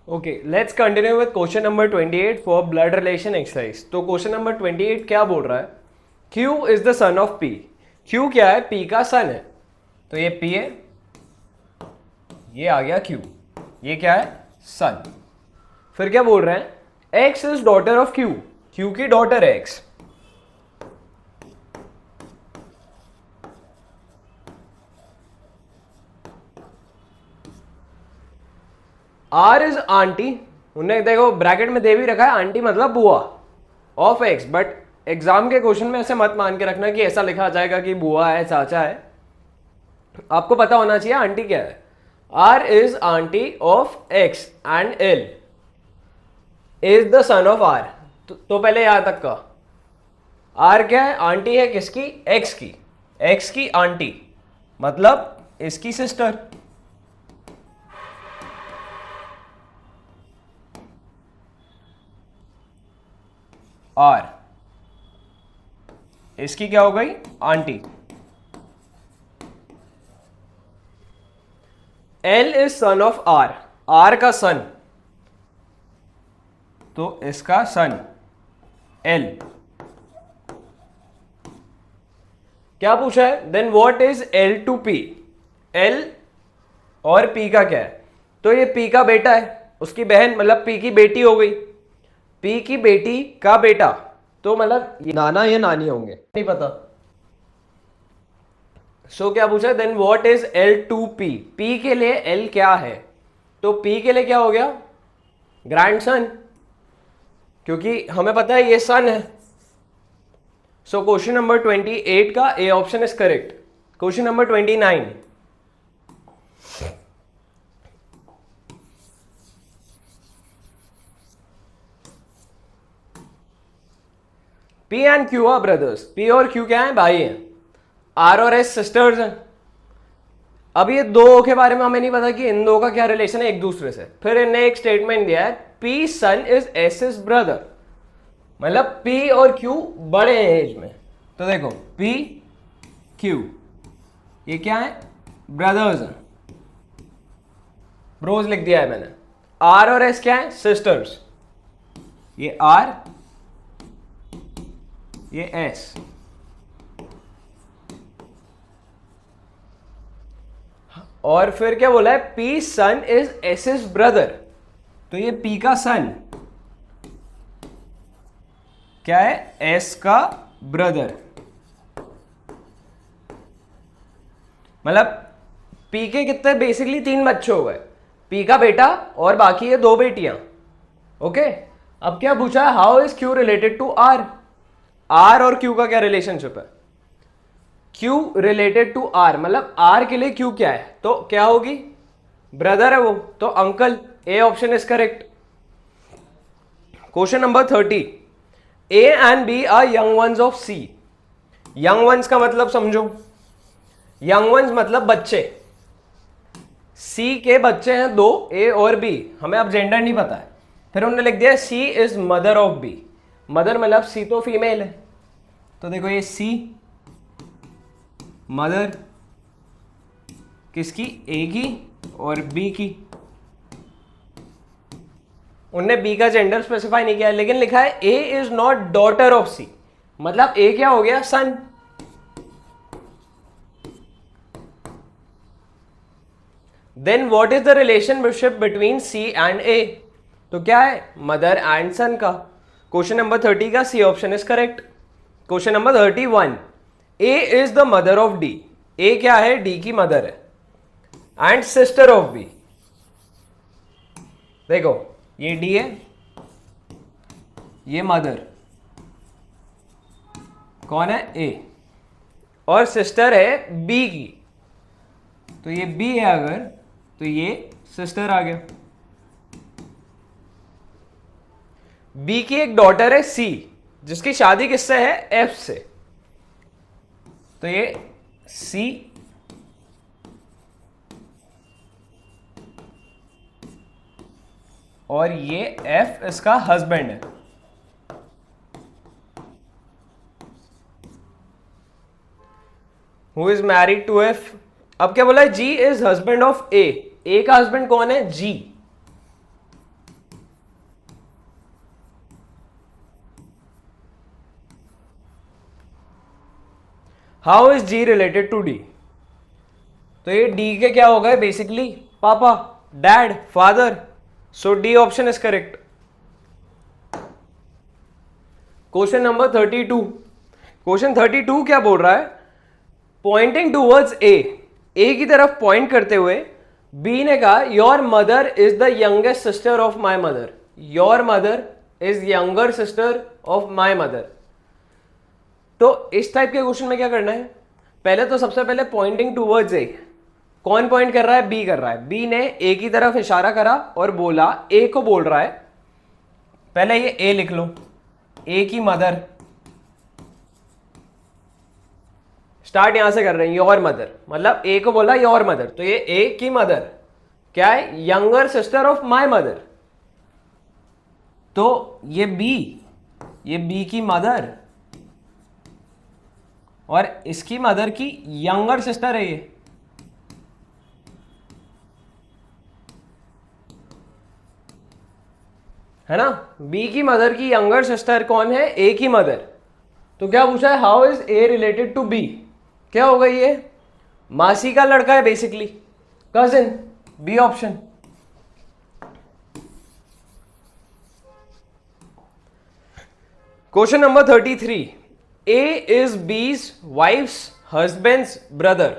Okay, let's continue with question number 28 for blood relation exercise. तो question number 28 क्या बोल रहा है? Q is the son of P। Q क्या है? P का सन है। तो ये P है, ये आ गया Q, ये क्या है? सन। फिर क्या बोल रहे हैं? X is daughter of Q। Q की डॉटर है X। R is aunty. उन्हें देखो ब्रैकेट में दे भी रखा है, आंटी मतलब बुआ ऑफ X, बट एग्जाम के क्वेश्चन में ऐसे मत मान के रखना कि ऐसा लिखा जाएगा कि बुआ है, चाचा है। आपको पता होना चाहिए आंटी क्या है। R is aunty of X and L is the son of R। तो पहले यहां तक का R क्या है? आंटी है किसकी? X की। X की आंटी मतलब इसकी सिस्टर। R इसकी क्या हो गई? Aunty. L is son of R। R का सन, तो इसका सन L। क्या पूछा है? Then what is L to P। L और P का क्या है? तो ये P का बेटा है, उसकी बहन मतलब P की बेटी हो गई। P की बेटी का बेटा, तो मतलब नाना या नानी होंगे, नहीं पता। सो क्या पूछा है? Then what is L to P। P के लिए L क्या है? तो P के लिए क्या हो गया? ग्रैंडसन, क्योंकि हमें पता है ये सन है। सो क्वेश्चन नंबर 28 का A option is correct. Question number 29, P and Q are brothers. P और Q क्या है? भाई हैं। R और S सिस्टर्स हैं। अब ये दो के बारे में हमें नहीं पता कि इन दो का क्या रिलेशन है एक दूसरे से। फिर इन्हें एक स्टेटमेंट दिया है, P son is S is brother, मतलब P और Q बड़े हैं एज में। तो देखो P Q ये क्या है? ब्रदर्स हैं, ब्रोज लिख दिया है मैंने। R और S क्या है? सिस्टर्स। ये R, ये S। और फिर क्या बोला है? P son is S is brother, तो ये P का सन क्या है? S का ब्रदर। मतलब P के कितने बेसिकली 3 बच्चे हो गए, P का बेटा और बाकी ये 2 बेटियां। ओके, अब क्या पूछा है? How is Q related to R। R और Q का क्या रिलेशनशिप है? Q रिलेटेड टू R मतलब R के लिए Q क्या है? तो क्या होगी? ब्रदर है वो, तो uncle. A option is correct. Question number 30, A and B are young ones of C। Young ones का मतलब समझो, यंग वंस मतलब बच्चे। C के बच्चे हैं 2, A और B। हमें अब जेंडर नहीं पता है। फिर उन्होंने लिख दिया C is mother of B। Mother मतलब C तो फीमेल है, तो देखो ये C मदर किसकी? A की और B की। उनने B का जेंडर स्पेसिफाई नहीं किया, लेकिन लिखा है A is not daughter of C, मतलब A क्या हो गया? Son. Then what is the relationship between C and A। तो क्या है? मदर एंड सन का। क्वेश्चन नंबर 30 का C option is correct. Question number 31, A is the mother of D। A क्या है? D की मदर है एंड सिस्टर ऑफ B। देखो ये D है, ये मदर कौन है? A, और सिस्टर है B की, तो ये B है अगर, तो ये सिस्टर आ गया। B की एक डॉटर है C, जिसकी शादी किससे है? F से, तो ये C और ये F इसका हस्बैंड है। Who is married to F। अब क्या बोला है? G is husband of A। A का हस्बैंड कौन है? G। How is G related to D? तो ये डी के क्या हो गए बेसिकली? पापा, dad, father. So D option is correct. Question number 32. Question 32 क्या बोल रहा है? पॉइंटिंग टूवर्ड्स ए की तरफ पॉइंट करते हुए बी ने कहा your mother is the youngest sister of my mother. Your mother is younger sister of my mother. तो इस टाइप के क्वेश्चन में क्या करना है? पहले तो सबसे पहले पॉइंटिंग टूवर्ड्स ए. कौन पॉइंट कर रहा है? बी कर रहा है. बी ने ए की तरफ इशारा करा और बोला, ए को बोल रहा है. पहले ये ए लिख लो, ए की मदर. स्टार्ट यहां से कर रहे हैं, योर मदर, मतलब ए को बोला योर मदर, तो ये ए की मदर क्या है? Younger sister of my mother. तो ये बी की मदर और इसकी मदर की यंगर सिस्टर है ये. है ना? बी की मदर की यंगर सिस्टर कौन है? ए की मदर. तो क्या पूछा है? How is A related to B? क्या होगा ये? मासी का लड़का है basically, cousin. B option. Question number 33. A is B's wife's husband's brother.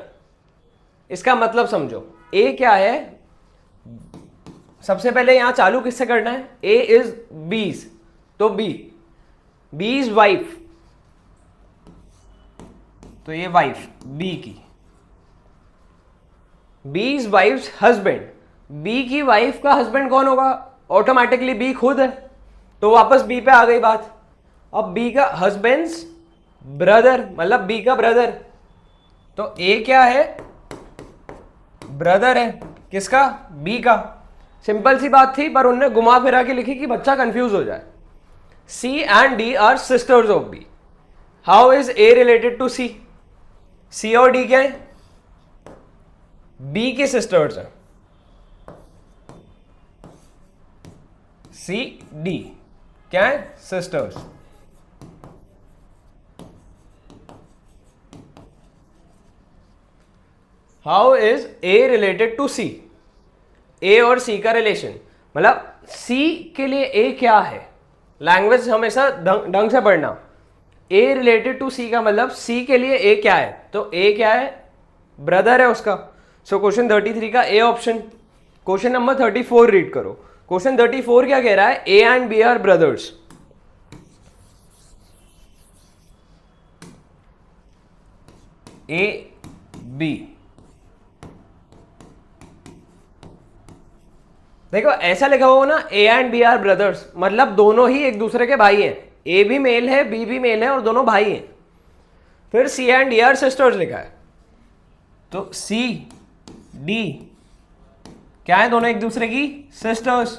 इसका मतलब समझो. ए क्या है? सबसे पहले यहां चालू किससे करना है? ए इज बीज, तो बीज वाइफ, तो ये वाइफ बी की. बीज वाइफ हस्बैंड. बी की वाइफ का हस्बैंड कौन होगा? ऑटोमेटिकली बी खुद है, तो वापस बी पे आ गई बात. अब बी का हस्बैंड्स ब्रदर, मतलब बी का ब्रदर. तो ए क्या है? ब्रदर है. किसका? बी का. सिंपल सी बात थी, पर उनने घुमा फिरा के लिखी कि बच्चा कंफ्यूज हो जाए. C and D are sisters of B. How is A related to C? C और डी क्या है? बी के सिस्टर्स हैं. सी डी क्या है? Sisters. How is A related to C? A और सी का रिलेशन, मतलब सी के लिए ए क्या है? लैंग्वेज हमेशा ढंग से पढ़ना. ए रिलेटेड टू सी का मतलब सी के लिए ए क्या है? तो ए क्या है? ब्रदर है उसका. सो क्वेश्चन 33 का A option. Question number 34 read करो. क्वेश्चन 34 क्या कह रहा है? A and B are brothers. A B. देखो ऐसा लिखा हुआ ना, A and B are brothers, मतलब दोनों ही एक दूसरे के भाई हैं. ए भी मेल है, बी भी मेल है, और दोनों भाई हैं. फिर सी एंड डी आर सिस्टर्स लिखा है, तो सी डी क्या है? दोनों एक दूसरे की sisters.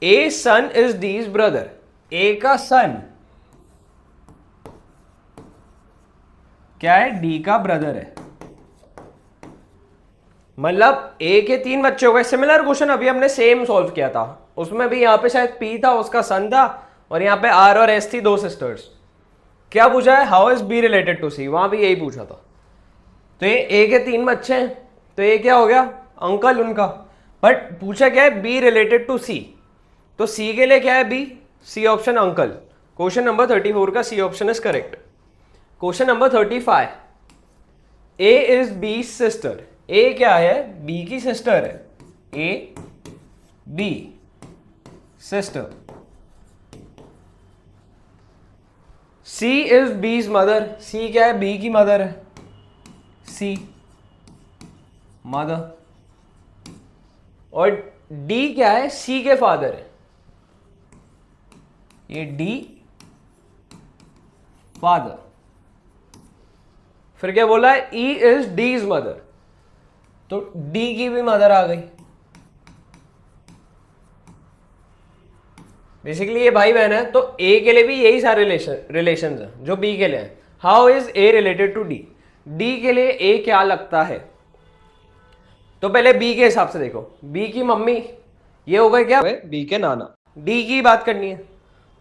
A son is D's brother. A का सन क्या है? डी का ब्रदर है. मतलब ए के 3 बच्चे हो गए. सिमिलर क्वेश्चन अभी हमने सेम सॉल्व किया था, उसमें भी यहां पे शायद पी था, उसका सन था, और यहां पे आर और एस थी, 2 सिस्टर्स. क्या पूछा है? How is B related to C? वहां भी यही पूछा था. तो ये ए के 3 बच्चे हैं, तो ये क्या हो गया? अंकल उनका. बट पूछा क्या है? B related to C. तो सी के लिए क्या है? B. C option uncle. Question number 34 का C option is correct. Question number 35. A is B sister. A क्या है? बी की सिस्टर है. A B sister. C is B's mother. C क्या है? बी की मदर है. सी मदर. और डी क्या है? सी के फादर है. ये डी फादर. फिर क्या बोला है? ई इज डीज मदर, तो डी की भी मदर आ गई. बेसिकली ये भाई बहन है, तो ए के लिए भी यही सारे रिलेशन हैं जो बी के लिए है. How is A related to D? D के लिए ए क्या लगता है? तो पहले बी के हिसाब से देखो. बी की मम्मी ये हो गए क्या? बी के नाना. डी की बात करनी है,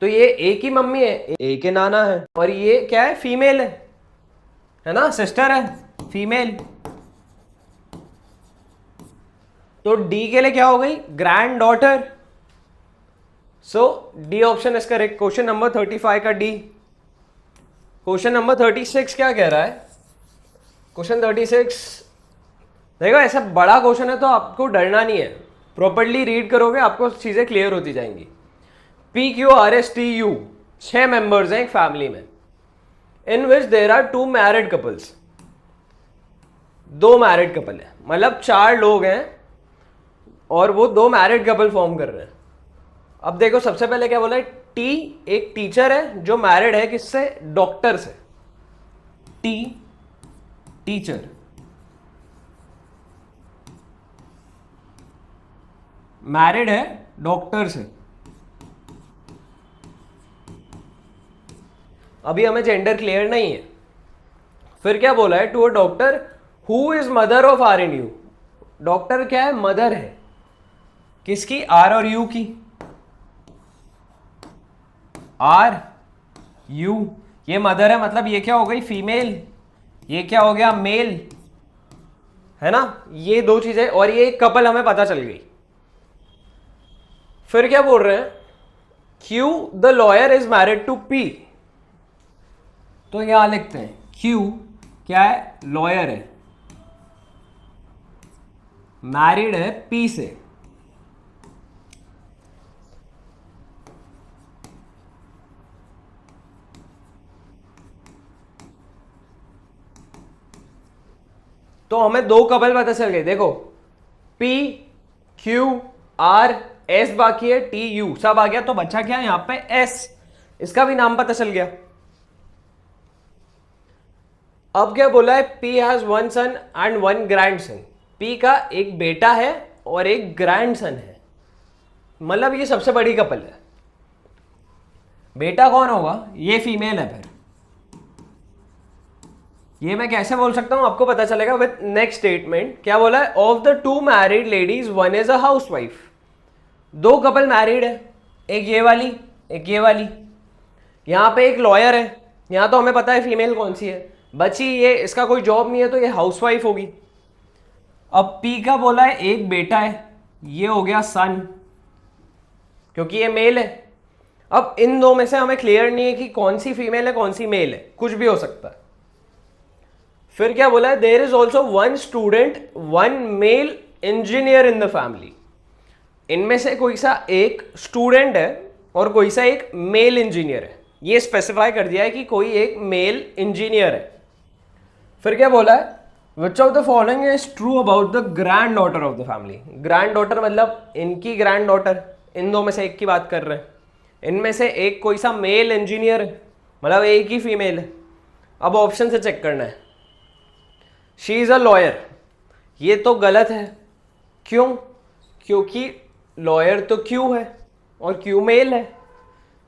तो ये ए की मम्मी है, ए के नाना है, और ये क्या है, फीमेल है ना, सिस्टर है, फीमेल। तो डी के लिए क्या हो गई, grand daughter. So D option is correct, question number 35 का डी। क्वेश्चन नंबर 36 क्या कह रहा है, क्वेश्चन 36, देखो ऐसा बड़ा क्वेश्चन है तो आपको डरना नहीं है, प्रॉपर्ली रीड करोगे आपको चीजें क्लियर होती जाएंगी। P Q R S T U 6 members हैं एक फैमिली में, in which there are 2 married couples. 2 married couple है, मतलब 4 लोग हैं और वो 2 मैरिड कपल फॉर्म कर रहे हैं। अब देखो सबसे पहले क्या बोला है, टी एक टीचर है जो मैरिड है किससे, डॉक्टर से। टी टीचर मैरिड है डॉक्टर से। अभी हमें जेंडर क्लियर नहीं है। फिर क्या बोला है, to a doctor who is mother of R and U. Doctor क्या है, मदर है किसकी, आर और यू की। आर यू, ये मदर है मतलब ये क्या हो गई, फीमेल, ये क्या हो गया, मेल, है ना। ये 2 चीजें, और ये एक कपल हमें पता चल गई। फिर क्या बोल रहे हैं, Q the lawyer is married to P. तो यहां लिखते हैं क्यू क्या है, लॉयर है, मैरिड है पी से। तो हमें 2 कपल पता चल गए, देखो पी क्यू आर एस बाकी है, टी यू सब आ गया, तो बचा क्या यहां पे एस, इसका भी नाम पता चल गया। अब क्या बोला है, P has 1 son and 1 grandson. P का एक बेटा है और एक ग्रैंडसन है, मतलब ये सबसे बड़ी कपल है। बेटा कौन होगा, ये फीमेल है। फिर ये मैं कैसे बोल सकता हूं, आपको पता चलेगा विद नेक्स्ट स्टेटमेंट। क्या बोला है, of the 2 married ladies 1 is a housewife. 2 couple married है, एक ये वाली एक ये वाली। यहां पे एक लॉयर है, यहां तो हमें पता है फीमेल कौन सी है, बची ये, इसका कोई जॉब नहीं है तो ये हाउसवाइफ होगी। अब पी का बोला है एक बेटा है, ये हो गया सन, क्योंकि ये मेल है। अब इन 2 में से हमें क्लियर नहीं है कि कौन सी फीमेल है कौन सी मेल है, कुछ भी हो सकता है। फिर क्या बोला है, there is also 1 student 1 male engineer in the family. इनमें से कोई सा एक स्टूडेंट है और कोई सा एक मेल इंजीनियर है, ये स्पेसिफाई कर दिया है कि कोई एक मेल इंजीनियर है। फिर क्या बोला है, which of the following is true about the grand daughter of the family. Grand daughter मतलब इनकी ग्रैंड डॉटर, इन 2 में से एक की बात कर रहे हैं। इनमें से एक कोई सा मेल इंजीनियर है, मतलब एक ही फीमेल है। अब ऑप्शन से चेक करना है, शी इज अ लॉयर, ये तो गलत है। क्यों, क्योंकि लॉयर तो क्यू है और क्यू मेल है।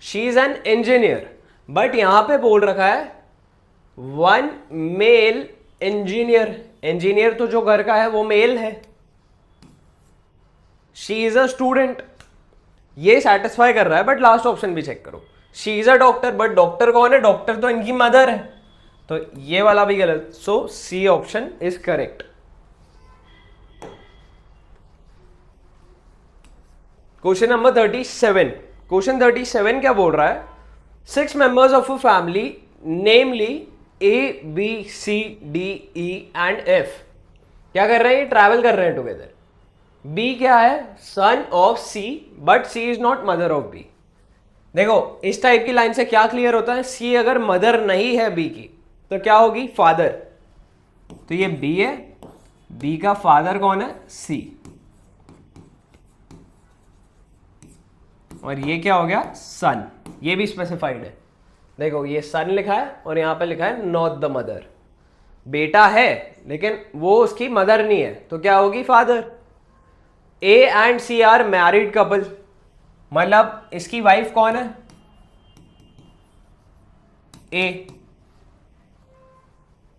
She is an engineer, but यहां पे बोल रखा है 1 मेल इंजीनियर, इंजीनियर तो जो घर का है वो मेल है। शी इज अ स्टूडेंट, ये सेटिस्फाई कर रहा है, बट लास्ट ऑप्शन भी चेक करो, she is a doctor, but doctor कौन है, डॉक्टर तो इनकी मदर है, तो ये वाला भी गलत। So C option is correct. Question number 37, question 37 क्या बोल रहा है, 6 members of a family namely A B C D E and F क्या कर रहे हैं, ट्रैवल कर रहे हैं टुगेदर। बी क्या है, son of C, but C is not mother of B. देखो इस टाइप की लाइन से क्या क्लियर होता है, सी अगर मदर नहीं है बी की तो क्या होगी, फादर। तो ये बी है, बी का फादर कौन है, सी, और ये क्या हो गया, सन, ये भी स्पेसिफाइड है। देखो ये सन लिखा है और यहां पे लिखा है नॉट द मदर। बेटा है लेकिन वो उसकी मदर नहीं है, तो क्या होगी, father. A and C are married couple, मतलब इसकी वाइफ कौन है, A.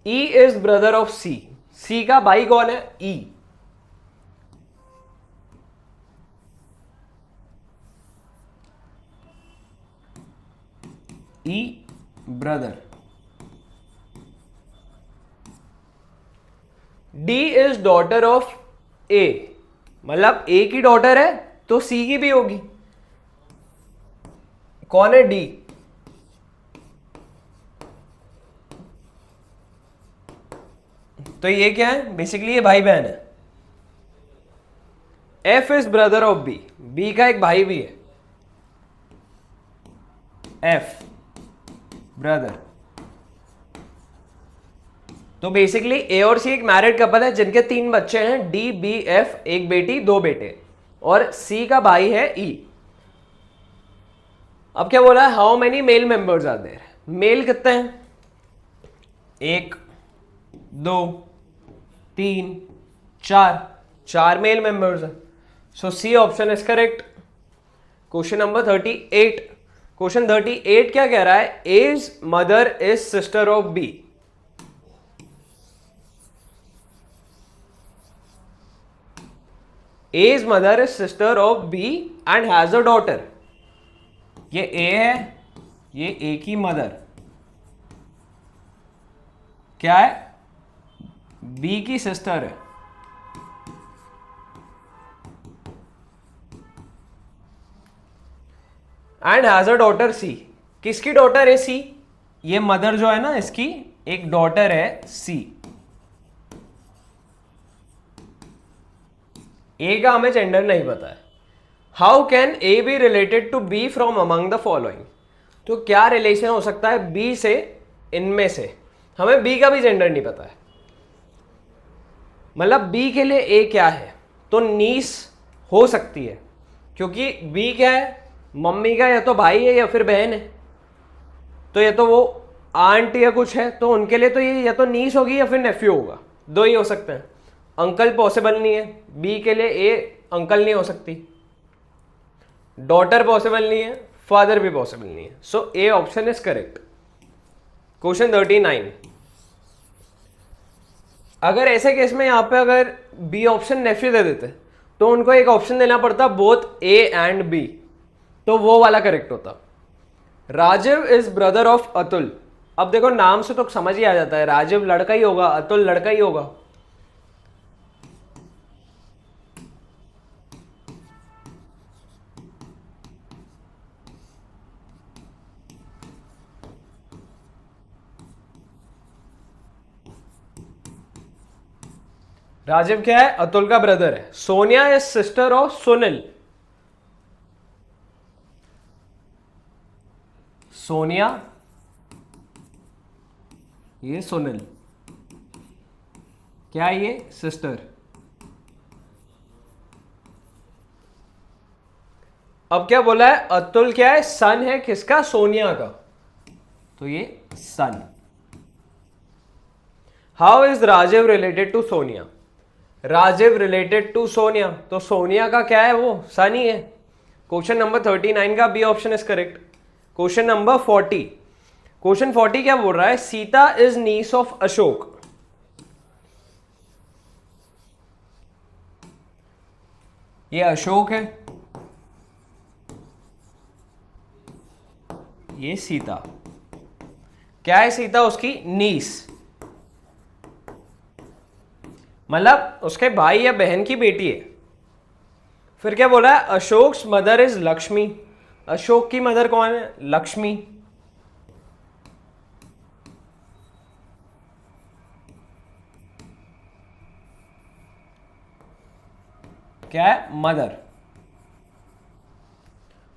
E is brother of C, C का भाई कौन है, E. E brother. D is daughter of A, मतलब ए की डॉटर है तो सी की भी होगी। कौन है डी? तो ये क्या है? बेसिकली ये भाई बहन है। F is brother of B, B का एक भाई भी है, एफ ब्रदर। तो बेसिकली ए और सी एक मैरिड कपल है जिनके 3 बच्चे हैं, डी बी एफ, एक बेटी 2 बेटे, और सी का भाई है ई। अब क्या बोला है? How many male members are there? Male कितने हैं? 1 2 3 4, 4 मेल मेंबर्स हैं। So C option is correct. Question number 38। Question 38 क्या कह रहा है? A's mother is sister of B. A's mother is sister of B and has a daughter. ये A है, ये ए की मदर क्या है? बी की सिस्टर है। एंड हैज अ डॉटर सी। किसकी डॉटर है सी? ये मदर जो है ना, इसकी एक डॉटर है सी। ए का हमें जेंडर नहीं पता है। How can A B related to B from among the following? तो क्या रिलेशन हो सकता है बी से इनमें से? हमें बी का भी जेंडर नहीं पता है, मतलब बी के लिए ए क्या है? तो नीस हो सकती है, क्योंकि बी क्या है? मम्मी का या तो भाई है या फिर बहन है, तो या तो वो आंट या कुछ है, तो उनके लिए तो ये या तो नीस होगी या फिर नेफ्यू होगा, 2 ही हो सकते हैं। अंकल पॉसिबल नहीं है, बी के लिए ए अंकल नहीं हो सकती, डॉटर पॉसिबल नहीं है, फादर भी पॉसिबल नहीं है। So A option is correct. Question 39। अगर ऐसे केस में यहां पे अगर बी ऑप्शन नेफ्यू दे देते तो उनको एक ऑप्शन देना पड़ता बोथ ए एंड बी, तो वो वाला करेक्ट होता। Rajiv is brother of Atul. अब देखो नाम से तो समझ ही आ जाता है, राजीव लड़का ही होगा, अतुल लड़का ही होगा। राजीव क्या है? अतुल का ब्रदर है। Sonia is sister of Sunil. Sonia, ये सुनील, क्या है ये? सिस्टर। अब क्या बोला है? अतुल क्या है? सन है किसका? सोनिया का, तो ये son. How is Rajiv related to Sonia? Rajiv related to Sonia, तो सोनिया का क्या है? वो सन ही है। क्वेश्चन नंबर 39 का B option is correct. Question number 40। Question 40 क्या बोल रहा है? Sita is niece of Ashok. ये अशोक है, ये सीता। क्या है सीता? उसकी नीस, मतलब उसके भाई या बहन की बेटी है। फिर क्या बोला है? Ashoks mother is Lakshmi. अशोक की मदर कौन है? लक्ष्मी। क्या है? मदर।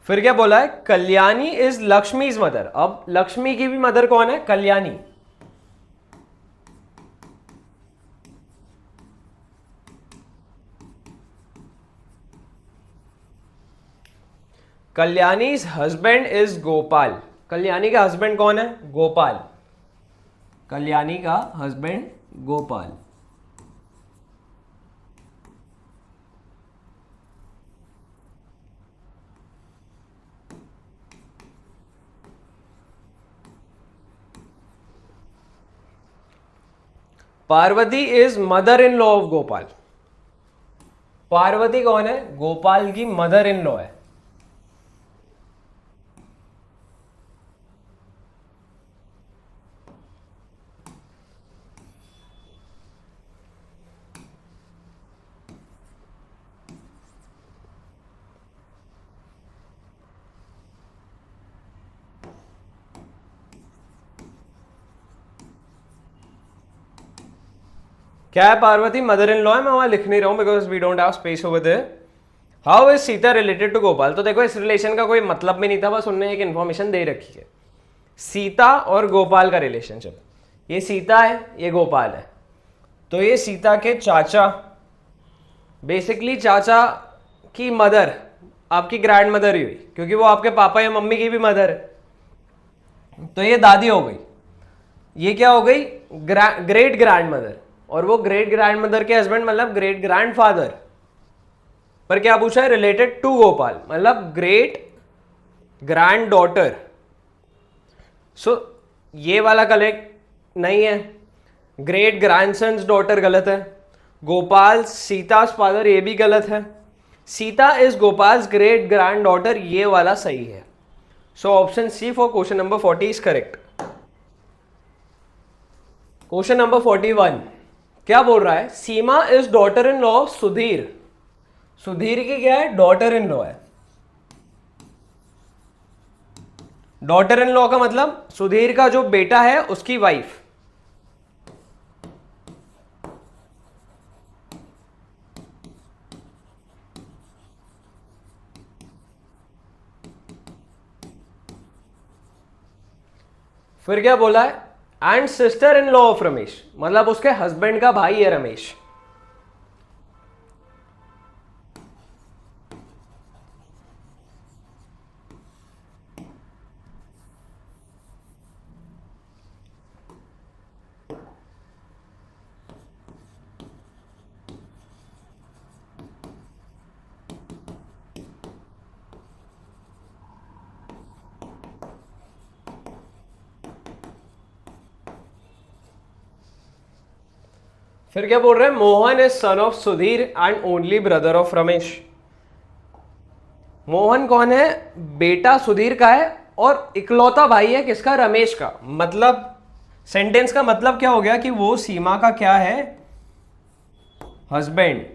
फिर क्या बोला है? Kalyani is Lakshmi's mother. अब लक्ष्मी की भी मदर कौन है? कल्याणी। Kalyani's husband is Gopal. कल्याणी का हस्बैंड कौन है? गोपाल। कल्याणी का husband Gopal. Parvati is mother in law of Gopal. Parvati कौन है? गोपाल की मदर इन लॉ है। क्या है पार्वती? मदर इन लॉ है, मैं वहां लिख नहीं रहा हूं because we don't have space over there. How is Sita related to Gopal? तो देखो इस रिलेशन का कोई मतलब भी नहीं था, बस उनने एक इंफॉर्मेशन दे रखी है। सीता और गोपाल का रिलेशनशिप, ये सीता है ये गोपाल है, तो ये सीता के चाचा, बेसिकली चाचा की मदर आपकी ग्रैंड मदर ही हुई, क्योंकि वो आपके पापा या मम्मी की भी मदर है, तो ये दादी हो गई। ये क्या हो गई? ग्रेट ग्रैंड मदर, और वो ग्रेट ग्रैंड मदर के हस्बैंड मतलब ग्रेट ग्रैंड फादर। पर क्या पूछा है? रिलेटेड टू गोपाल, मतलब ग्रेट ग्रैंड डॉटर। सो ये वाला कलेक्ट नहीं है, ग्रेट ग्रैंडसन्स डॉटर गलत है, गोपाल सीता's फादर ये भी गलत है, Sita is Gopal's great grand daughter ये वाला सही है। So option C for question number 40 is correct. Question number 41 क्या बोल रहा है? Seema is daughter in law of Sudhir. Sudhir की क्या है? डॉटर इन लॉ है। डॉटर इन लॉ का मतलब सुधीर का जो बेटा है उसकी वाइफ। फिर क्या बोला है? And sister in law of Ramesh, मतलब उसके हस्बैंड का भाई है रमेश। फिर क्या बोल रहे हैं? Mohan is son of Sudhir and only brother of Ramesh. Mohan कौन है? बेटा सुधीर का है और इकलौता भाई है किसका? रमेश का। मतलब सेंटेंस का मतलब क्या हो गया कि वो सीमा का क्या है? Husband.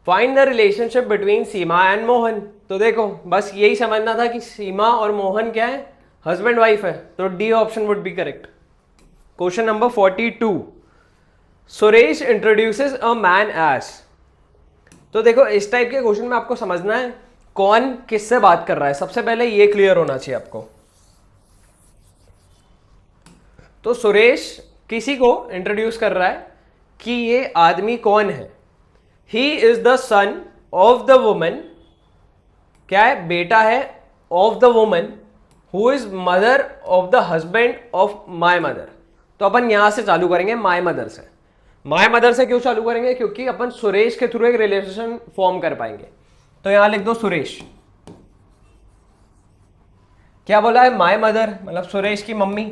Find the relationship between Seema and Mohan. तो देखो बस यही समझना था कि सीमा और मोहन क्या है? हस्बैंड वाइफ है, तो D option would be correct. Question number 42 Suresh introduces a man as. तो देखो इस टाइप के क्वेश्चन में आपको समझना है कौन किससे बात कर रहा है, सबसे पहले ये क्लियर होना चाहिए आपको। तो सुरेश किसी को इंट्रोड्यूस कर रहा है कि ये आदमी कौन है? He is the son of the woman, क्या है? बेटा है of the woman who is mother of the husband of my mother. तो अपन यहां से चालू करेंगे माई मदर से। माई मदर से क्यों चालू करेंगे? क्योंकि अपन सुरेश के थ्रू एक रिलेशन फॉर्म कर पाएंगे। तो यहां लिख दो सुरेश। क्या बोला है? माई मदर मतलब सुरेश की मम्मी।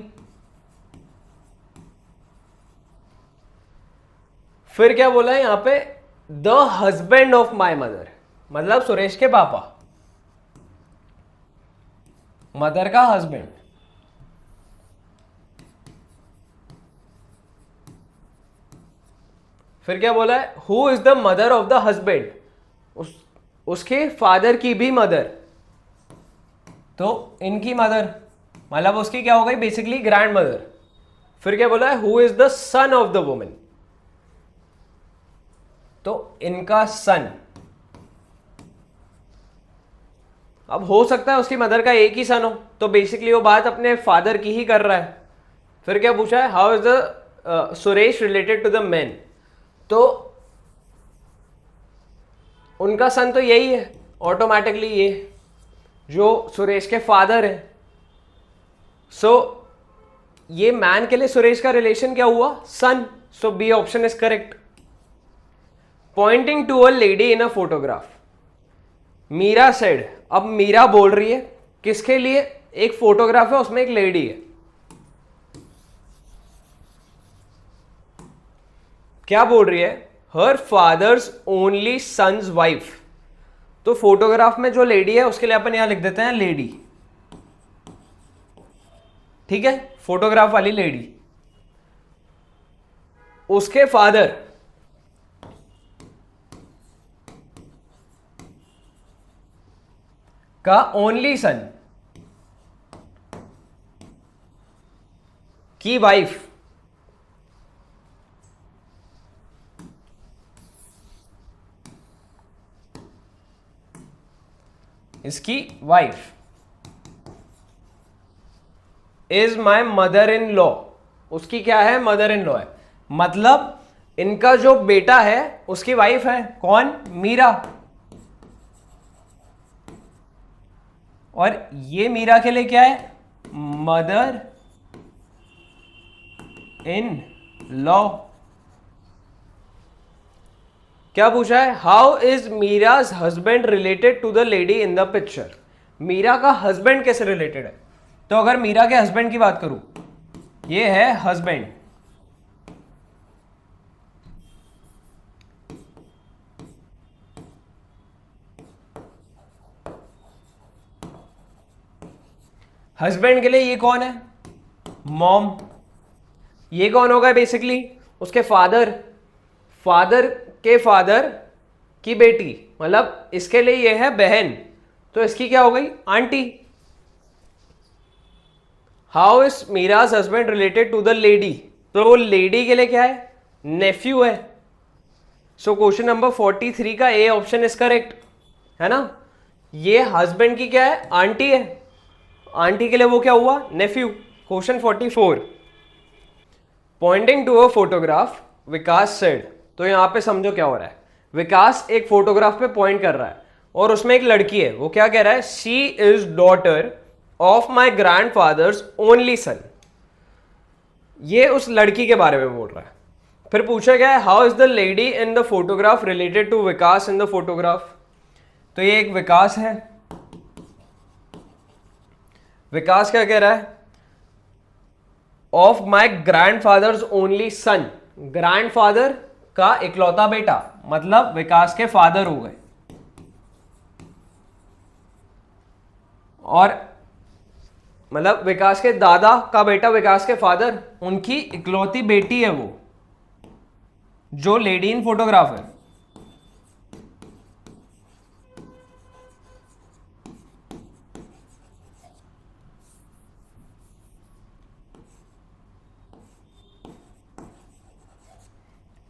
फिर क्या बोला है यहां पे? The husband of my mother, मतलब सुरेश के पापा, मदर का हस्बैंड। फिर क्या बोला है? Who is the mother of the husband, उसके फादर की भी मदर, तो इनकी मदर मतलब उसकी क्या हो गई? Basically grand mother. फिर क्या बोला है? Who is the son of the woman, तो इनका सन। अब हो सकता है उसकी मदर का एक ही सन हो, तो बेसिकली वो बात अपने फादर की ही कर रहा है। फिर क्या पूछा है? How is the Suresh related to the man, तो उनका सन तो यही है ऑटोमेटिकली, ये जो सुरेश के फादर है। सो ये मैन के लिए सुरेश का रिलेशन क्या हुआ? Son. So B option is correct. Pointing to a lady in a photograph, Meera said. अब मीरा बोल रही है किसके लिए? एक फोटोग्राफ है उसमें एक लेडी है, क्या बोल रही है? Her father's only son's wife. तो फोटोग्राफ में जो लेडी है उसके लिए अपन यहां लिख देते हैं लेडी, ठीक है? फोटोग्राफ वाली लेडी, उसके फादर का ओनली सन की वाइफ इसकी wife is my mother in law, उसकी क्या है, मदर इन लॉ है, मतलब इनका जो बेटा है उसकी वाइफ है कौन, मीरा। और ये मीरा के लिए क्या है, मदर इन लॉ। क्या पूछा है, how is Meera's husband related to the lady in the picture, Meera का हस्बैंड कैसे रिलेटेड है। तो अगर मीरा के हस्बैंड की बात करूं, ये है हस्बैंड, हस्बैंड के लिए ये कौन है, मॉम। ये कौन होगा बेसिकली, उसके फादर, फादर के फादर की बेटी, मतलब इसके लिए ये है बहन, तो इसकी क्या हो गई, aunty. How is Meera's husband related to the lady, तो वो लेडी के लिए क्या है, नेफ्यू है। सो क्वेश्चन नंबर 43 का ए ऑप्शन इज करेक्ट, है ना। ये हस्बैंड की क्या है, आंटी है, आंटी के लिए वो क्या हुआ, nephew. Question 44, pointing to a photograph Vikas said, तो यहां पे समझो क्या हो रहा है, विकास एक फोटोग्राफ पे पॉइंट कर रहा है और उसमें एक लड़की है, वो क्या कह रहा है, she is daughter of my grandfathers only son, ये उस लड़की के बारे में बोल रहा है। फिर पूछा गया है, how is the lady in the photograph related to Vikas in the photograph, तो ये एक विकास है, विकास क्या कह रहा है, of my grandfathers only son, grandfather का इकलौता बेटा, मतलब विकास के फादर हो गए। और मतलब विकास के दादा का बेटा, विकास के फादर, उनकी इकलौती बेटी है वो, जो लेडी इन फोटोग्राफ है।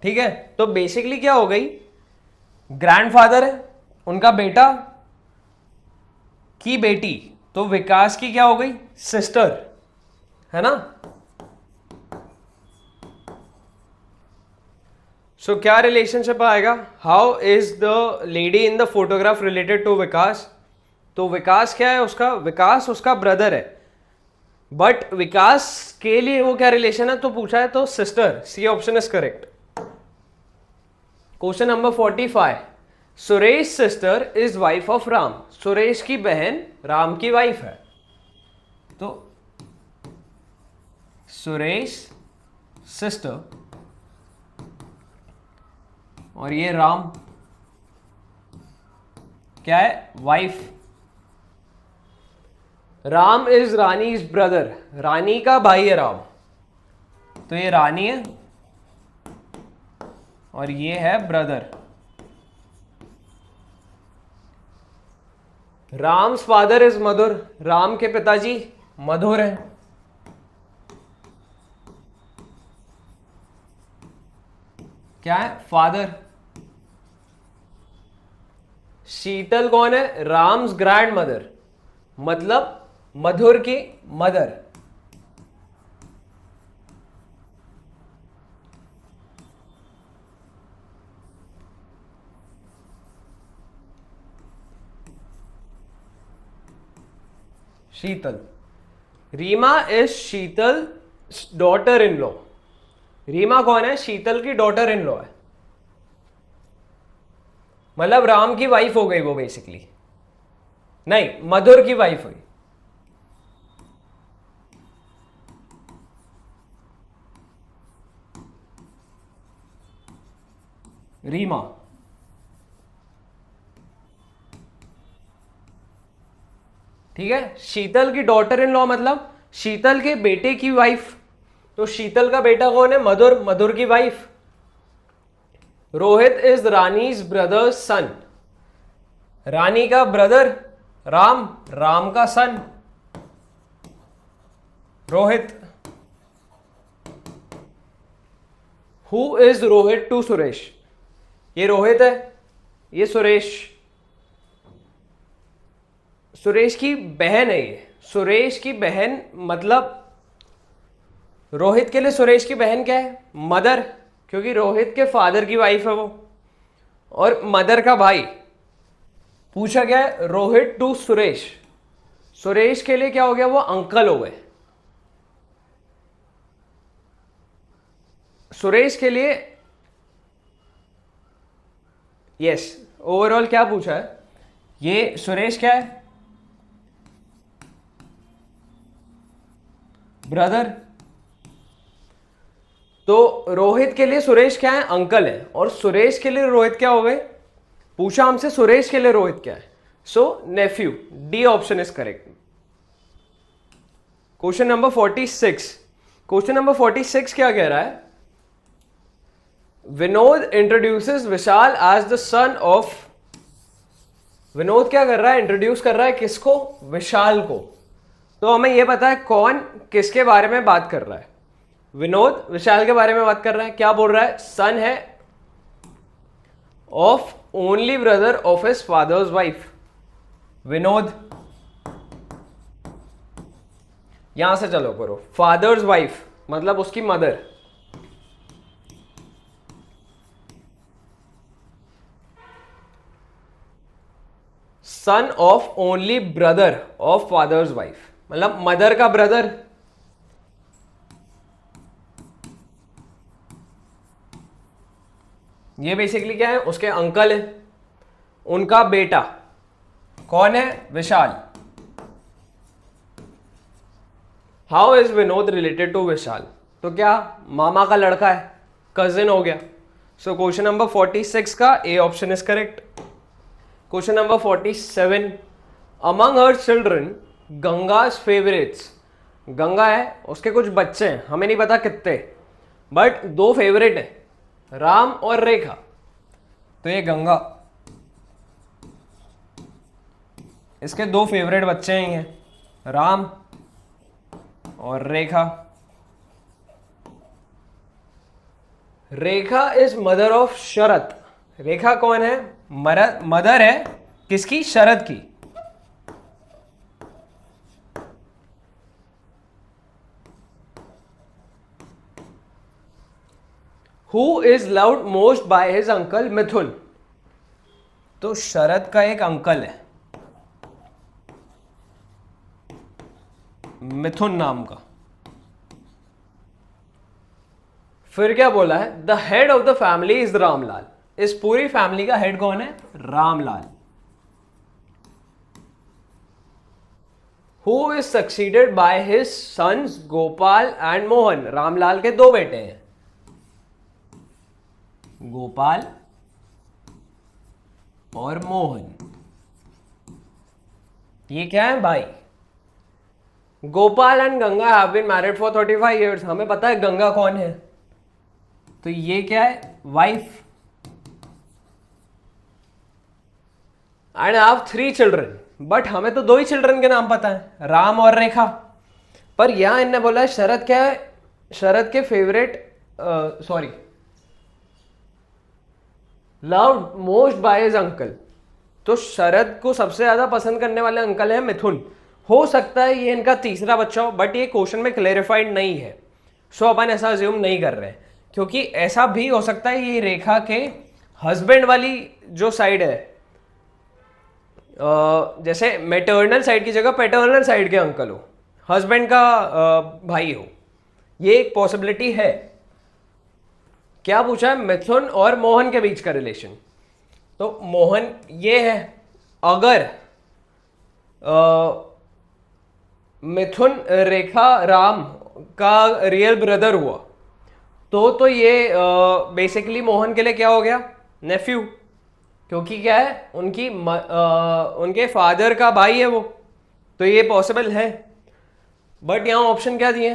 ठीक है, तो बेसिकली क्या हो गई, ग्रैंडफादर है, उनका बेटा की बेटी, तो विकास की क्या हो गई, सिस्टर, है ना। सो क्या रिलेशनशिप आएगा, how is the lady in the photograph related to Vikas, तो विकास क्या है उसका, विकास उसका ब्रदर है, बट विकास के लिए वो क्या रिलेशन है, तो पूछा है तो sister, C option is correct. Question number 45, Suresh sister is wife of Ram, Suresh की बहन राम की वाइफ है, तो सुरेश सिस्टर और ये राम क्या है, wife. Ram is Rani is brother, Rani का भाई है राम, तो ये रानी है और ये है ब्रदर। राम्स फादर इज मधुर, राम के पिताजी मधुर हैं। क्या है, फादर। शीतल कौन है, राम्स ग्रैंड मदर, मतलब मधुर की mother. Sheetal, Reema is Sheetal daughter in law, Reema कौन है, शीतल की डॉटर इन लॉ है, मतलब राम की वाइफ हो गई वो बेसिकली, नहीं मधुर की वाइफ हुई। रीमा, ठीक है। शीतल की डॉटर इन लॉ मतलब शीतल के बेटे की वाइफ, तो शीतल का बेटा कौन है, मधुर, मधुर की wife. Rohit is Rani's brother son, Rani का ब्रदर राम, राम का son Rohit. Who is Rohit to Suresh? ये रोहित है, ये सुरेश, सुरेश की बहन है ये, सुरेश की बहन, मतलब रोहित के लिए सुरेश की बहन क्या है? मदर, क्योंकि रोहित के फादर की वाइफ है वो, और मदर का भाई। पूछा गया है रोहित टू सुरेश, सुरेश के लिए क्या हो गया? वो अंकल हो गए। सुरेश के लिए यस, ओवरऑल क्या पूछा है? ये सुरेश क्या है? ब्रदर। तो रोहित के लिए सुरेश क्या है? अंकल है। और सुरेश के लिए रोहित क्या हो गए? पूछा हमसे सुरेश के लिए रोहित क्या है, so nephew. D option is correct. Question number 46। Question number 46 क्या कह रहा है? Vinod introduces Vishal as the son of. Vinod क्या कर रहा है? इंट्रोड्यूस कर रहा है किसको? विशाल को। तो हमें यह पता है कौन किसके बारे में बात कर रहा है। विनोद विशाल के बारे में बात कर रहा है। क्या बोल रहा है? सन है of only brother of his father's wife. Vinod, यहां से चलो करो, फादर्स वाइफ मतलब उसकी mother. Son of only brother of father's wife मतलब मदर का ब्रदर। ये बेसिकली क्या है? उसके अंकल है, उनका बेटा कौन है? Vishal. How is Vinod related to Vishal? तो क्या मामा का लड़का है, कजिन हो गया। सो क्वेश्चन नंबर 46 का A option is correct. Question number 47। Among her children Ganga's favourites. Ganga है, उसके कुछ बच्चे हैं, हमें नहीं पता कितने, बट दो फेवरेट है, राम और रेखा। तो ये गंगा, इसके दो फेवरेट बच्चे हैं, ये राम और Rekha. Rekha is mother of Sharat. Rekha कौन है? मदर है किसकी? शरद की। Who is loved most by his uncle Mithun. तो शरद का एक अंकल है मिथुन नाम का। फिर क्या बोला है? The head of the family is Ramlal. इस पूरी फैमिली का हेड कौन है? Ramlal. Who is succeeded by his sons Gopal and Mohan. Ramlal के दो बेटे हैं, गोपाल और मोहन। ये क्या है भाई? Gopal and Ganga have been married for 35 years। हमें पता है गंगा कौन है, तो ये क्या है? Wife. And have 3 children. But हमें तो 2 ही चिल्ड्रन के नाम पता है, राम और रेखा। पर यहां इनने बोला है शरद क्या है? शरद के favourite, sorry, loved most by his uncle. तो शरद को सबसे ज्यादा पसंद करने वाले अंकल है मिथुन। हो सकता है ये इनका तीसरा बच्चा हो, बट ये क्वेश्चन में क्लेरिफाइड नहीं है, सो अपन ऐसा अज्यूम नहीं कर रहे हैं। क्योंकि ऐसा भी हो सकता है ये रेखा के हस्बैंड वाली जो साइड है, जैसे मैटरनल साइड की जगह पैटर्नल साइड के अंकल हो, हस्बैंड का भाई हो, ये एक पॉसिबिलिटी है। क्या पूछा है? मिथुन और मोहन के बीच का रिलेशन। तो मोहन ये है, अगर मिथुन रेखा राम का रियल ब्रदर हुआ तो ये बेसिकली मोहन के लिए क्या हो गया? नेफ्यू। क्योंकि क्या है? उनके फादर का भाई है वो, तो ये पॉसिबल है। बट यहां ऑप्शन क्या दिए?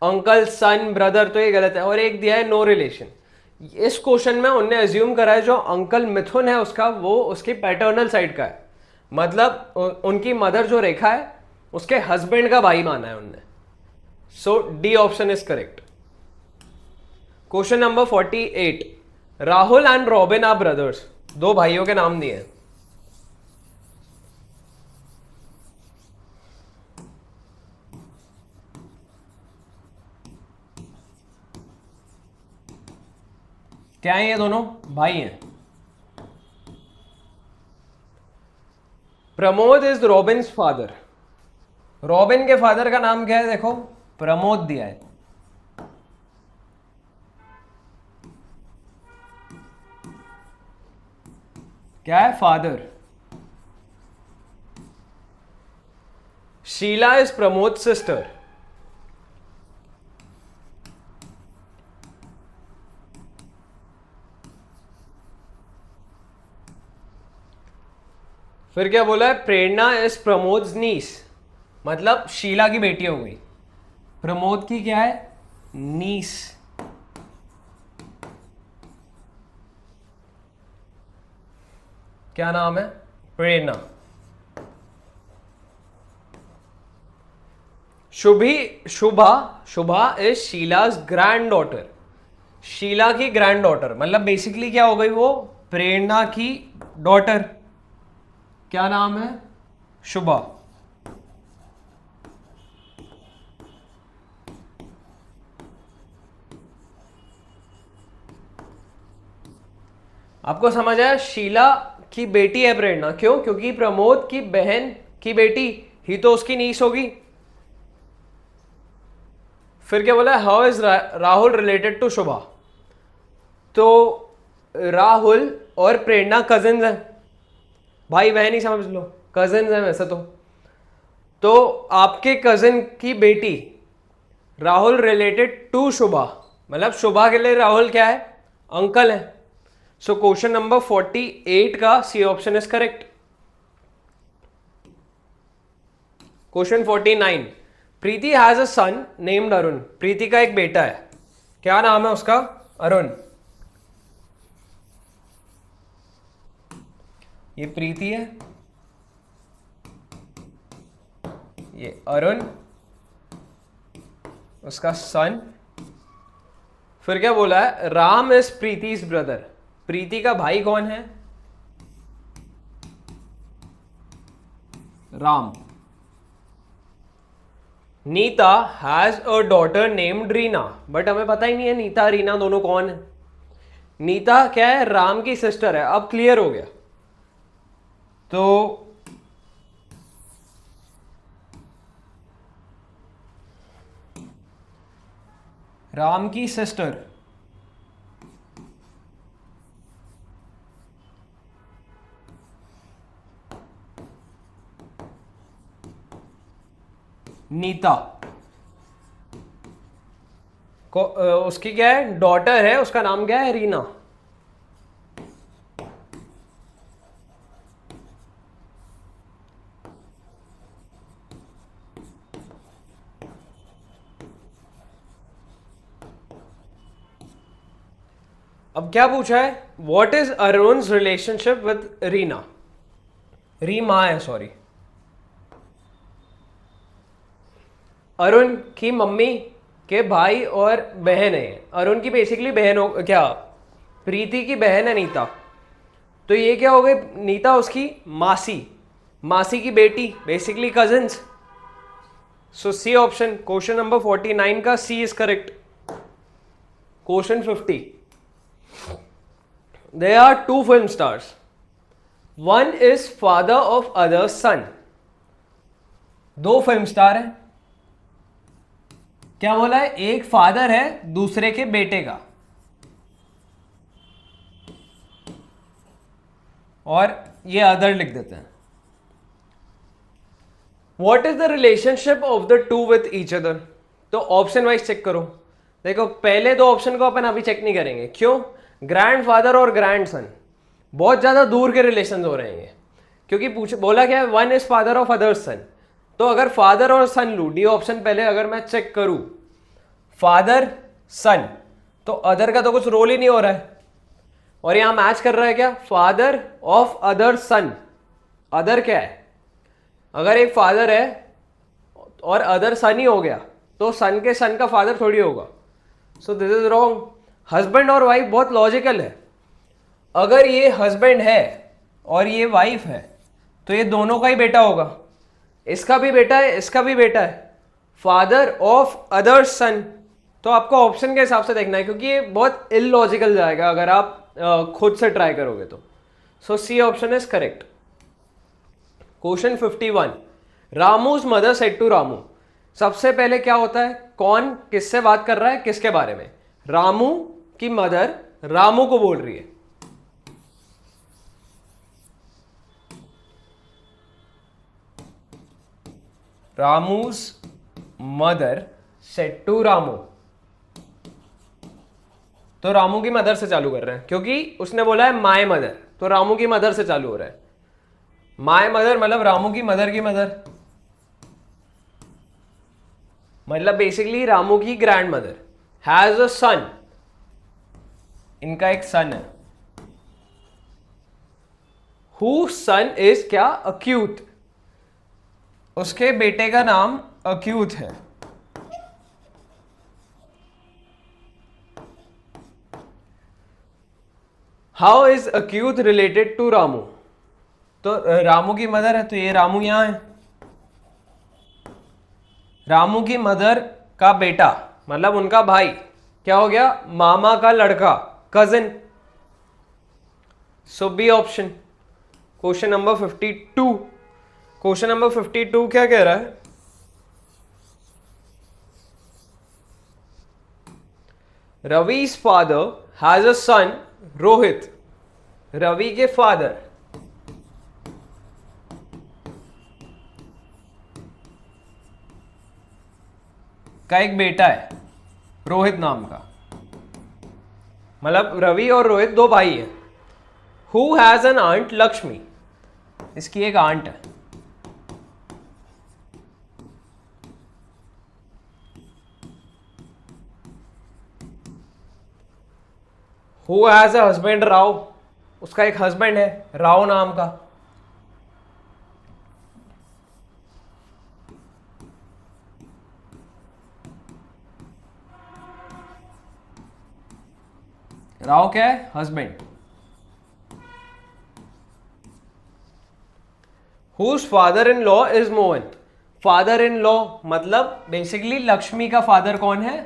अंकल, सन, ब्रदर, तो ये गलत है। और एक दिया है नो रिलेशन। इस क्वेश्चन में उनने अज्यूम करा है जो अंकल मिथुन है उसका, वो उसकी पैटर्नल साइड का है, मतलब उनकी मदर जो रेखा है उसके हस्बैंड का भाई माना है उनने। So D option is correct. Question number 48, Rahul and Robin are brothers. दो भाइयों के नाम दिए हैं। क्या है? ये दोनों भाई हैं। Pramod is Robins father. Robin के फादर का नाम क्या है? देखो, प्रमोद दिया है। क्या है? Father. Sheela is Pramod sister. फिर क्या बोला है? प्रेरणा इज प्रमोद नीस, मतलब शीला की बेटी हो गई। प्रमोद की क्या है? नीस। क्या नाम है? Prerna. Shubha is Sheela's grand daughter. Sheela की ग्रैंड डॉटर, मतलब बेसिकली क्या हो गई वो? प्रेरणा की डॉटर। क्या नाम है? शुभा। आपको समझ आया? शीला की बेटी है प्रेरणा। क्यों? क्योंकि प्रमोद की बहन की बेटी ही तो उसकी नीस होगी। फिर क्या बोला? How is Rahul related to Shubha? तो राहुल और प्रेरणा कजिन्स हैं, भाई बहन ही समझ लो, कजिन्स हैं वैसे तो आपके कजिन की बेटी राहुल रिलेटेड टू शुभा, मतलब शुभा के लिए राहुल क्या है? अंकल है। सो क्वेश्चन नंबर 48 का C option is correct. Question 49, Preeti has a son named Arun. Preeti का एक बेटा है, क्या नाम है उसका? अरुण। ये प्रीति है, ये अरुण, उसका सन। फिर क्या बोला है? Ram is Preeti's brother. प्रीति का भाई कौन है? Ram. Neeta has a daughter named Reena, but हमें पता ही नहीं है नीता रीना दोनों कौन है। नीता क्या है? राम की सिस्टर है। अब क्लियर हो गया। तो राम की सिस्टर नीता को उसकी क्या है? डॉटर है, उसका नाम क्या है? रीना। अब क्या पूछा है? What is Arun's relationship with Reena? Reema है, सॉरी। अरुण की मम्मी के भाई और बहन है। अरुण की बेसिकली बहन हो, क्या प्रीति की बहन है नीता। तो ये क्या हो गई? नीता उसकी मासी, मासी की बेटी, basically cousins. So C option, question number 49 का C is correct. Question 50, there are two film stars, one is father of other's son। दो फिल्म स्टार है, क्या बोला है? एक फादर है दूसरे के बेटे का, और ये अदर लिख देते हैं। What is the relationship of the two with each other? तो ऑप्शन वाइज चेक करो। देखो, पहले दो ऑप्शन को अपन अभी चेक नहीं करेंगे। क्यों? ग्रैंडफादर और ग्रैंडसन बहुत ज्यादा दूर के रिलेशन हो रहे हैं, क्योंकि बोला क्या है? One is father of other's son. तो अगर फादर और सन लू, डी ऑप्शन पहले अगर मैं चेक करूं, फादर सन, तो अदर का तो कुछ रोल ही नहीं हो रहा है। और यहां मैच कर रहा है क्या? Father of other son, other क्या है? अगर एक फादर है और अदर सन ही हो गया तो सन के सन का फादर थोड़ी होगा. So this is wrong. Husband और वाइफ बहुत लॉजिकल है. अगर ये हस्बैंड है और ये वाइफ है तो ये दोनों का ही बेटा होगा. इसका भी बेटा है, इसका भी बेटा है. फादर ऑफ अदर सन. तो आपको ऑप्शन के हिसाब से देखना है क्योंकि ये बहुत इलॉजिकल जाएगा अगर आप खुद से ट्राई करोगे तो. So C option is correct. Question 51. Ramu's mother said to Ramu. सबसे पहले क्या होता है? कौन किससे बात कर रहा है, किसके बारे में? रामू की मदर रामू को बोल रही है. रामूज मदर सेड टू रामू. तो रामू की मदर से चालू कर रहे हैं क्योंकि उसने बोला है माय मदर, तो रामू की मदर से चालू हो रहा है. माय मदर मतलब रामू की मदर मतलब बेसिकली रामू की grandmother has a son. इनका एक सन है. हु सन इज क्या? अक्यूट. उसके बेटे का नाम अक्यूट है. How is Achyut related to Ramu? तो रामू की मदर है तो ये रामू यहां है. रामू की मदर का बेटा मतलब उनका भाई क्या हो गया? मामा का लड़का, cousin. So B option. Question number 52. Question number 52 क्या कह रहा है? Ravi's father has a son Rohit. Ravi के फादर का एक बेटा है रोहित नाम का. मतलब रवि और रोहित दो भाई हैं. Who has an aunt Lakshmi. इसकी एक आंट है. Who has a husband Rao. उसका एक हस्बैंड है राव नाम का. राव क्या है? Husband. Whose father in law is Mohan. Father in law मतलब बेसिकली लक्ष्मी का फादर कौन है?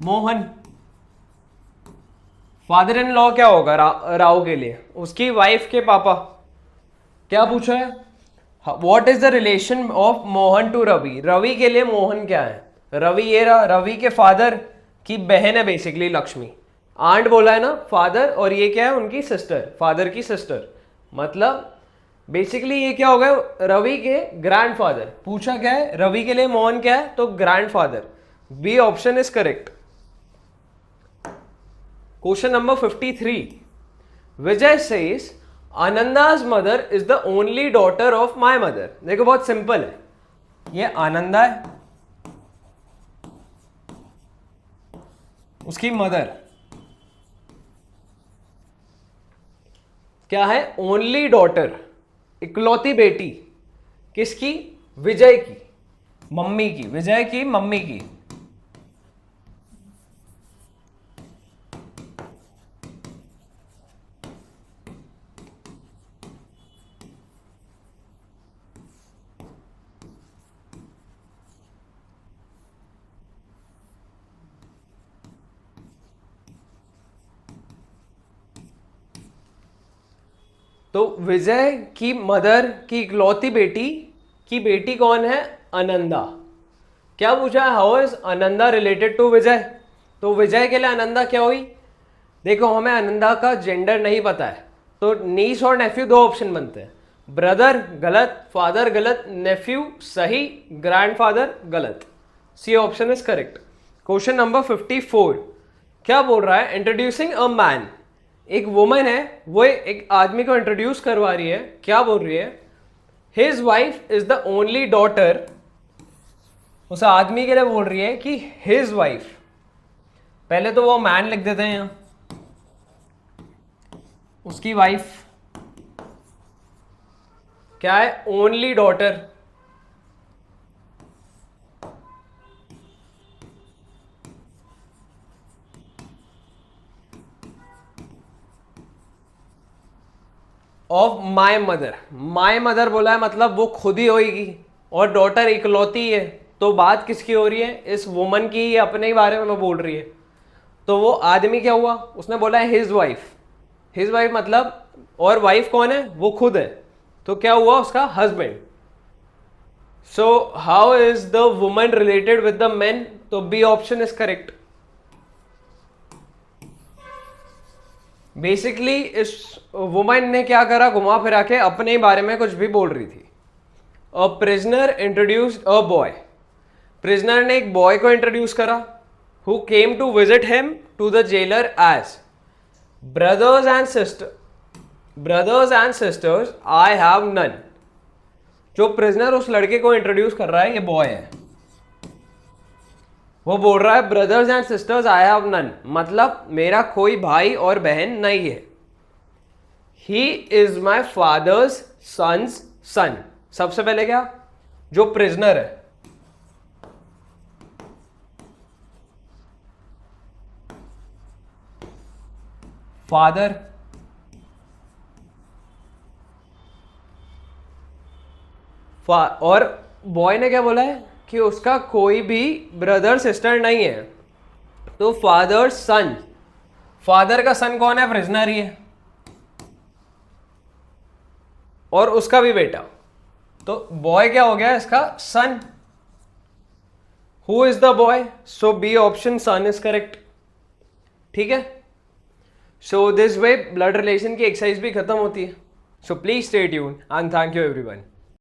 मोहन. फादर इन लॉ क्या होगा राव के लिए? उसकी वाइफ के पापा. क्या पूछा है? What is the relation of Mohan to Ravi. Ravi के लिए मोहन क्या है? रवि ये रवि के फादर की बहन है बेसिकली लक्ष्मी. आंट बोला है ना फादर, और ये क्या है? उनकी सिस्टर, फादर की सिस्टर. मतलब बेसिकली ये क्या हो गया? रवि के ग्रैंडफादर. पूछा क्या है? रवि के लिए मोहन क्या है? तो grandfather. B option is correct. Question number 53. Vijay says Ananda's mother is the only daughter of my mother. देखो बहुत सिंपल है. ये आनंदा है, उसकी मदर क्या है? ओनली डॉटर, इकलौती बेटी. किसकी? विजय की मम्मी की. विजय की मम्मी की. तो विजय की मदर की इकलौती बेटी की बेटी कौन है? अनंदा. क्या पूछा है? How is Ananda related to Vijay. तो विजय के लिए अनंदा क्या हुई? देखो हमें अनंदा का जेंडर नहीं पता है तो नीस और नेफ्यू दो ऑप्शन बनते हैं. ब्रदर गलत, फादर गलत, नेफ्यू सही, ग्रैंडफादर गलत. C option is correct. Question number 54 क्या बोल रहा है? Introducing a man. एक वुमन है वो एक आदमी को इंट्रोड्यूस करवा रही है. क्या बोल रही है? His wife is the only daughter. उस आदमी के लिए बोल रही है कि हिज वाइफ. पहले तो वो मैन लिख देते हैं यहां. उसकी वाइफ क्या है? Only daughter. Of my mother. My mother बोला है मतलब वो खुद ही होगी, और डॉटर इकलौती है, तो बात किसकी हो रही है? इस वुमन की, ये अपने ही बारे में बोल रही है। तो वो आदमी क्या हुआ? उसने बोला है हिज वाइफ। हिज वाइफ मतलब, और वाइफ कौन है? वो खुद है, तो क्या हुआ? उसका husband. So how is the woman related with the man? तो B option is correct. Basically इस वुमन ने क्या करा? घुमा फिरा के अपने ही बारे में कुछ भी बोल रही थी। A prisoner introduced a boy. Prisoner ने एक बॉय को इंट्रोड्यूस करा, who came to visit him to the jailer as brothers and sisters I have none. जो प्रिजनर उस लड़के को इंट्रोड्यूस कर रहा है, ये बॉय है, वो बोल रहा है brothers and sisters I have none, मतलब मेरा कोई भाई और बहन नहीं है। He is my father's son's son. सबसे पहले क्या? जो प्रिजनर है, फादर, और बॉय ने क्या बोला है कि उसका कोई भी ब्रदर सिस्टर नहीं है, तो फादर सन। फादर का सन कौन है? प्रिजनर ही है, और उसका भी बेटा, तो बॉय क्या हो गया? इसका son. Who is the boy? So B option son is correct. ठीक है, so this way blood relation की एक्सरसाइज भी खत्म होती है। So please stay tuned and thank you everyone.